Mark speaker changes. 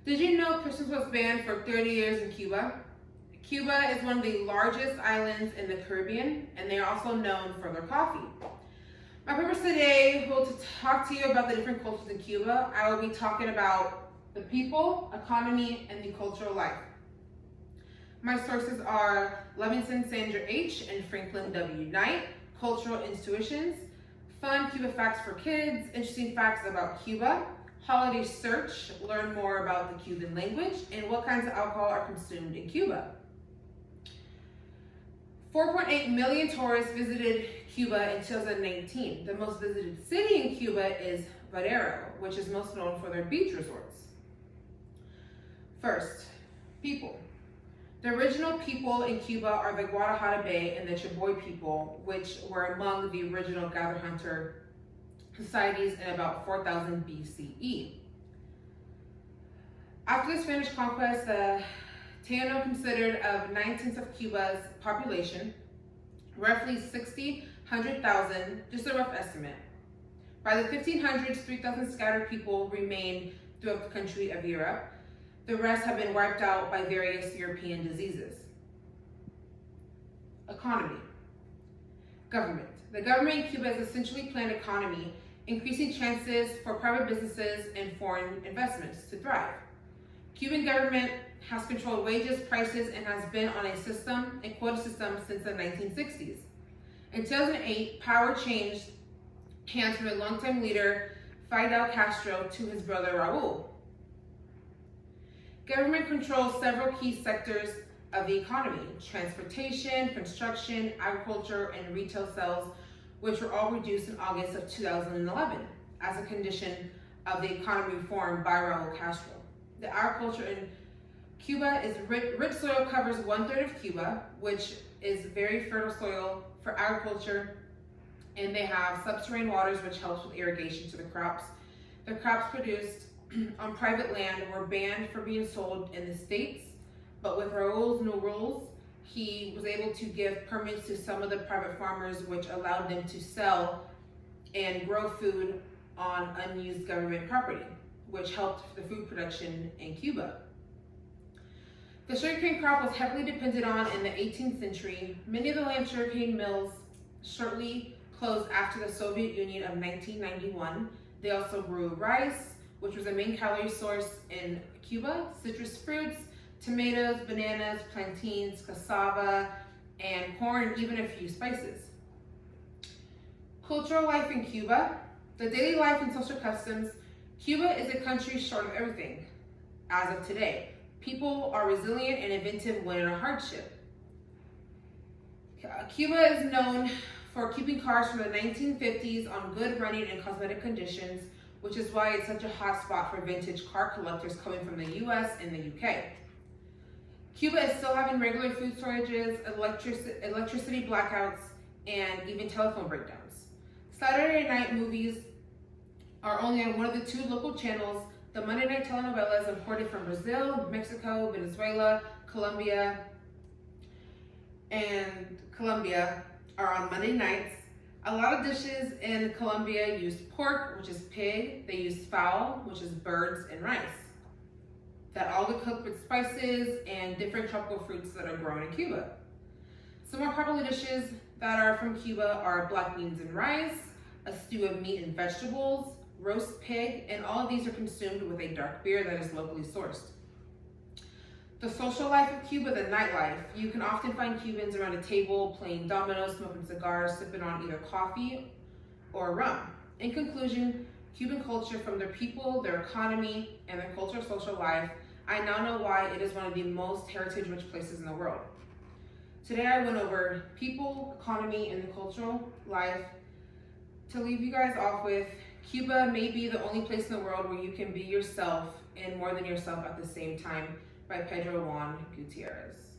Speaker 1: Did you know Christmas was banned for 30 years in Cuba? Cuba is one of the largest islands in the Caribbean, and they are also known for their coffee. My purpose today will to talk to you about the different cultures in Cuba. I will be talking about the people, economy, and the cultural life. My sources are Levinson Sandra H. and Franklin W. Knight, Cultural Intuitions, Fun Cuba Facts for Kids, Interesting Facts about Cuba, Holiday Search, learn more about the Cuban language, and what kinds of alcohol are consumed in Cuba. 4.8 million tourists visited Cuba in 2019. The most visited city in Cuba is Valero, which is most known for their beach resorts. First, people. The original people in Cuba are the Guadalajara Bay and the Chaboy people, which were among the original gather-hunter societies in about 4000 BCE. After the Spanish conquest, the Taino considered of 9/10 of Cuba's population, roughly 100,000, just a rough estimate. By the 1500s, 3,000 scattered people remained throughout the country of Europe. The rest have been wiped out by various European diseases. Economy. Government. The government in Cuba is essentially planned economy, increasing chances for private businesses and foreign investments to thrive. Cuban government has controlled wages, prices, and has been on a quota system since the 1960s. In 2008, power changed hands from the longtime leader Fidel Castro to his brother Raul. Government controls several key sectors of the economy: transportation, construction, agriculture, and retail sales, which were all reduced in August of 2011 as a condition of the economy reform by Raul Castro. The agriculture in Cuba is rich soil covers 1/3 of Cuba, which is very fertile soil for agriculture, and they have subterranean waters which helps with irrigation to the crops. The crops produced on private land were banned from being sold in the States, but with Raul's new rules, he was able to give permits to some of the private farmers, which allowed them to sell and grow food on unused government property, which helped the food production in Cuba. The sugarcane crop was heavily depended on in the 18th century. Many of the land sugarcane mills shortly closed after the Soviet Union of 1991. They also grew rice, which was a main calorie source in Cuba, citrus fruits, tomatoes, bananas, plantains, cassava, and corn, even a few spices. Cultural life in Cuba. The daily life and social customs. Cuba is a country short of everything, as of today. People are resilient and inventive when in a hardship. Cuba is known for keeping cars from the 1950s on good running and cosmetic conditions, which is why it's such a hot spot for vintage car collectors coming from the US and the UK. Cuba is still having regular food shortages, electricity blackouts, and even telephone breakdowns. Saturday night movies are only on one of the two local channels. The Monday night telenovelas imported from Brazil, Mexico, Venezuela, Colombia are on Monday nights. A lot of dishes in Colombia use pork, which is pig. They use fowl, which is birds, and rice. That all get cooked with spices and different tropical fruits that are grown in Cuba. Some more popular dishes that are from Cuba are black beans and rice, a stew of meat and vegetables, roast pig, and all of these are consumed with a dark beer that is locally sourced. The social life of Cuba, the nightlife. You can often find Cubans around a table playing dominoes, smoking cigars, sipping on either coffee or rum. In conclusion, Cuban culture, from their people, their economy, and their cultural social life, I now know why it is one of the most heritage-rich places in the world. Today I went over people, economy, and the cultural life. To leave you guys off with, Cuba may be the only place in the world where you can be yourself and more than yourself at the same time, by Pedro Juan Gutierrez.